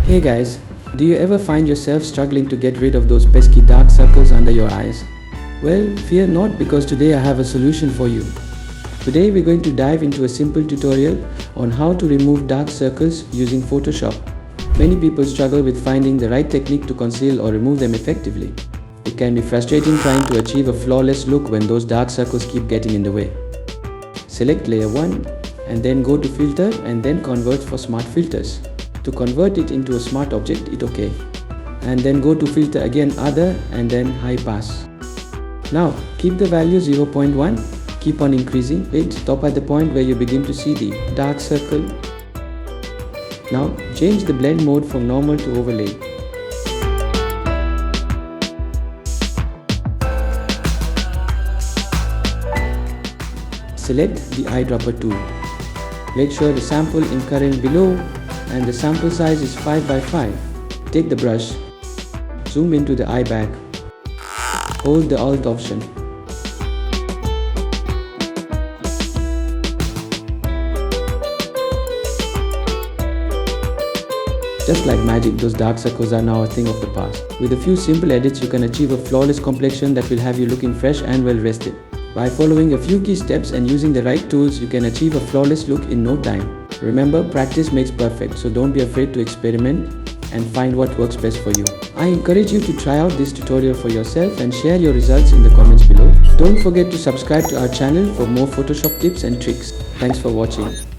Hey guys, do you ever find yourself struggling to get rid of those pesky dark circles under your eyes? Well, fear not, because today I have a solution for you. Today we're going to dive into a simple tutorial on how to remove dark circles using Photoshop. Many people struggle with finding the right technique to conceal or remove them effectively. It can be frustrating trying to achieve a flawless look when those dark circles keep getting in the way. Select layer 1 and then go to filter and then convert for smart filters. To convert it into a smart object, hit OK. And then go to filter again, other, and then high pass. Now keep the value 0.1, keep on increasing it, stop at the point where you begin to see the dark circle. Now change the blend mode from normal to overlay. Select the eyedropper tool. Make sure the sample in current below and the sample size is 5 by 5. Take the brush, zoom into the eye bag, hold the Alt option. Just like magic, those dark circles are now a thing of the past. With a few simple edits, you can achieve a flawless complexion that will have you looking fresh and well rested. By following a few key steps and using the right tools, you can achieve a flawless look in no time. Remember, practice makes perfect, so don't be afraid to experiment and find what works best for you. I encourage you to try out this tutorial for yourself and share your results in the comments below. Don't forget to subscribe to our channel for more Photoshop tips and tricks. Thanks for watching.